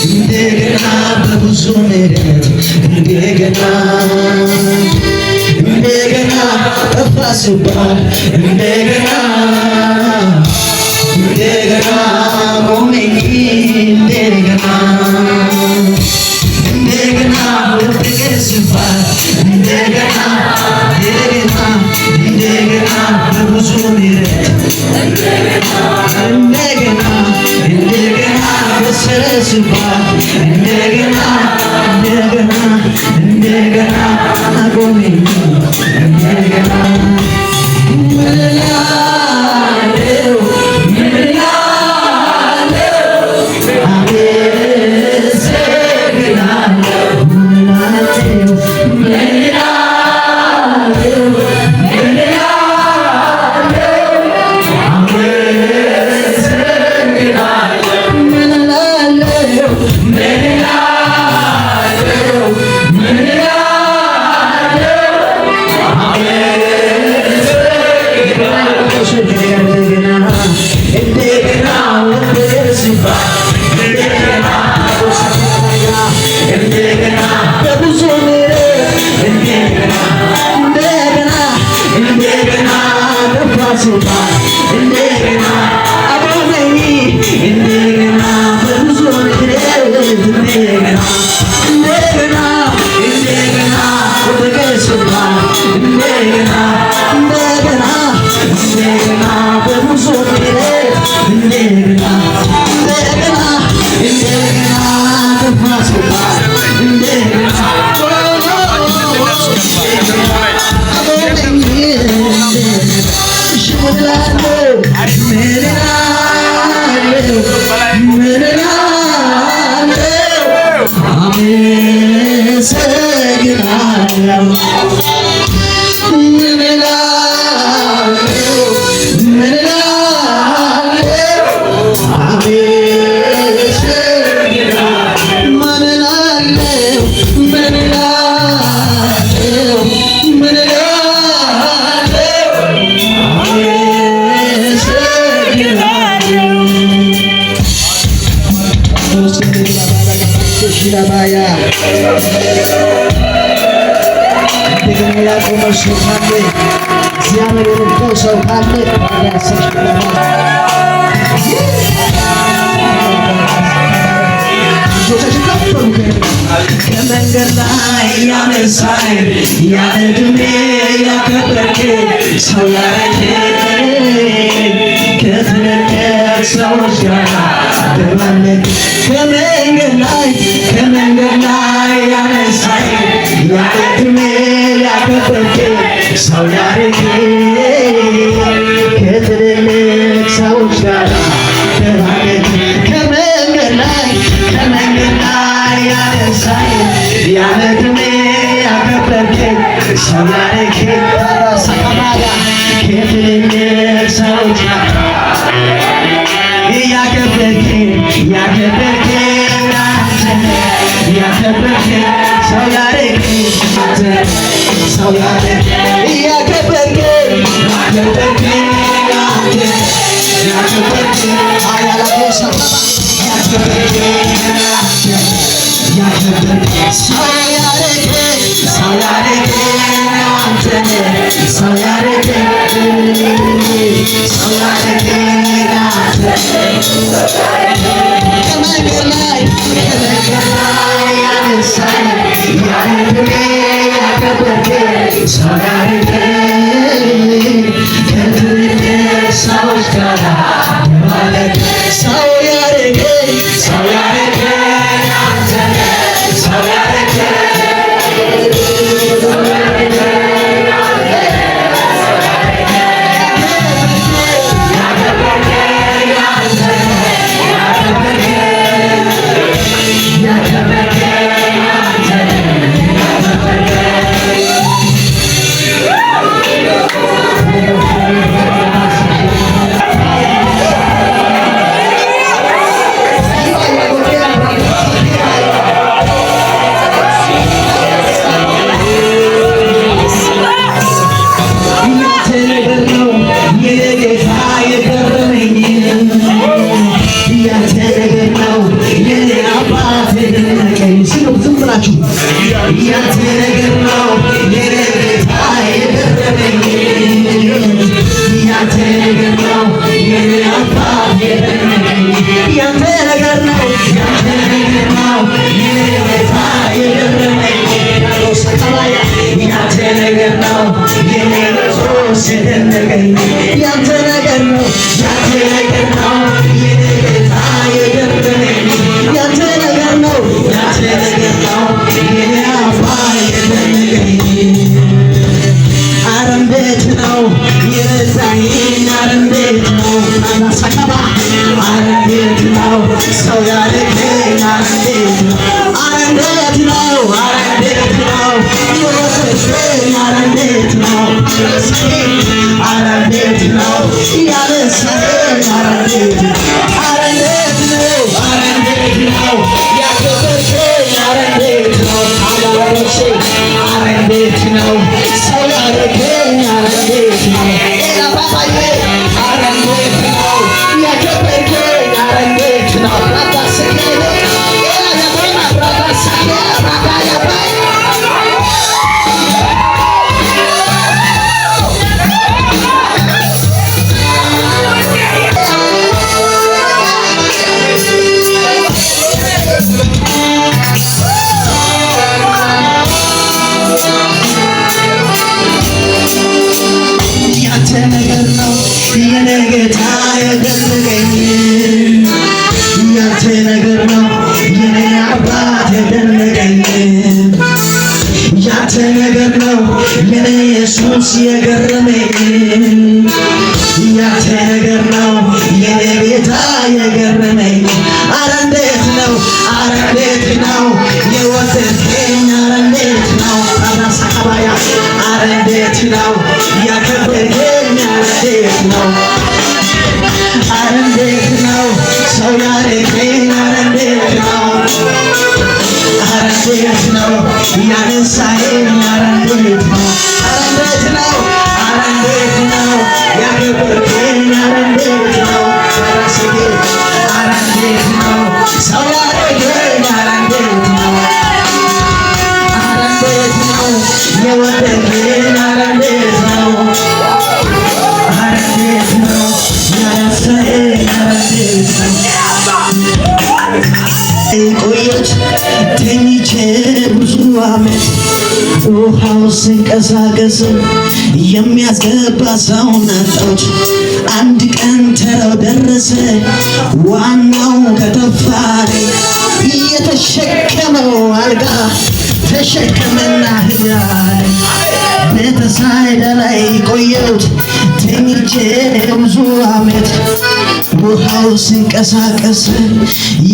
እንደገና በብዙ ምሕረት እንደገና ጠፋ ስባል እንደገና ቆመኝ እንደገና ወደቀ ስባል እንደገና በብዙ ምሕረት እንደገና በሰረ ስባል እንደገና ቆመኝ እንደገና ከመንገድ ላይ ያነሳኝ ያለድሜ ያከበርክ ሰው ያረከኝ ከትልልቅ ሰዎች ጋር ተባለክ ከመንገድ ላይ ያነሳኝ ያለድሜ ያከበርክ ሰው ያረከኝ ከትልልቅ ሰዎች ጋር ተባለክ ከመንገድ ላይ ያነሳኝ ያለድሜ ያከበርከኝ ሰው ያረከኝ ሰማያ ከትልልቅ ሰዎች ጋር ያከበርከኝ ሰው ያረከኝ ሰው ያረከኝ ያከበርከኝ ሰው ያረገኝ ሰው ያረገኝ ከመንገድ ላይ ያነሳኝ ያለድሜ ያከበርከኝ ሰው ያረገኝ ከትውልድ ሰዎች ጋር ማለት ሰው ያረገኝ ሰው ያረገኝ አንተ ሰው ያረገኝ ያንተ ነገር ነው የኔ ጌታ የገረመኝ ያንተ ነገር ነው የኔ አባት የገረመኝ ያንተ ነገር ነው ያንተ ነገር ነው የኔ ጌታ የገረመኝ ሰከባያ ያንተ ነገር ነው የኔ ኢየሱስ የደነቀኝ ያንተ ነገር ነው ያንተ ነገር ነው የኔ ጌታ የገረመኝ ያንተ ነገር ነው ያንተ ነገር ነው የኔ አባት የደነቀኝ ኧረ እንዴት ነው የረዳኝ ኧረ እንዴት ነው ሰከባ ኧረ እንዴት ነው ሰው ያደረገኝ ኧረ እንዴት ነው ኧረ እንዴት ነው ኧረ እንዴት ነው የወሰደኝ ኧረ እንዴት ነው ኧረ እንዴት ነው ያነሳኝ ኧረ እንዴት ነው ኧረ እንዴት ነው ኧረ እንዴት ነው ያከበርከኝ ኧረ እንዴት ነው አባሮቼ ኧረ እንዴት ነው ሰው ያደረገኝ ኧረ እንዴት ነው ኤላባባዬ ኧረ እንዴት ነው ያከበርከኝ ኧረ እንዴት ነው ራባስኬ ኤላባባ ራባስኬ ራባያባ ያንተ ነገር ነው የኔ ጌታ የደነቀኝ ያንተ ነገር ነው የኔ አባት የደነቀኝ ያንተ ነገር ነው የኔ ኢየሱስ የገረመኝ ያንተ ነገር ነው የኔ ጌታ የገረመኝ ኧረ እንዴት ነው ኧረ እንዴት ነው የወደድከኝ ኧረ እንዴት ነው አራሳባያ ኧረ እንዴት ነው ያከበርከኝ ኧረ እንዴት ነው ኧረ እንዴት ነው ሰው ያደረገኝ ኧረ እንዴት ነው ኧረ እንዴት ነው ያነሳኸኝ ኧረ እንዴት ነው ኧረ እንዴት ነው ኧረ እንዴት ነው ያከበርከኝ ኧረ እንዴት ነው ራስጌ ኧረ እንዴት ነው ሰው ያደረገኝ ኧረ እንዴት ነው ኧረ እንዴት ነው የወደደኝ ኧረ እንዴት ነው ኧረ እንዴት ነው ያነሳኸኝ ኧረ እንዴት ነው ቆየች ተኝቼ ብዙ ዓመት ውሃው ሲንቀሳቀስ የሚያስገባ ሰውን አጣሁት። አንድ ቀን ተራው ደረሰ ዋናው ከተፋሪ የተሸከመው አልጋ ተሸከመና ሄዳለኝ ቤተሳይዳ ላይ ቆየሁት ተኝቼ ብዙ ዓመት ውሃው ሲንቀሳቀስ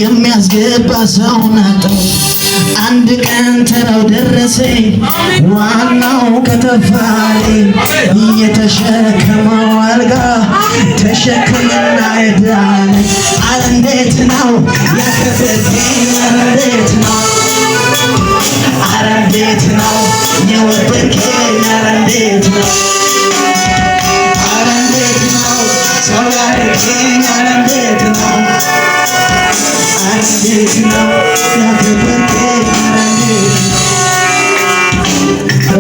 የሚያስገባ ሰውን አጣሁት። አንድ ቀን ተራው ደረሰ ዋናው ከተፋሪ የተሸከመው አልጋ ተሸከመና ሄዳለኝ ኧረ እንዴት ነው ያከበርከኝ ኧረ እንዴት ነው ኧረ እንዴት ነው የወደድከኝ ኧረ እንዴት ነው ኧረ እንዴት ነው ሰው ያደረገኝ ኧረ እንዴት ነው ኧረ እንዴት ነው ያከበርከኝ ኧረ እንዴት ነው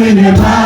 Tare Gracias.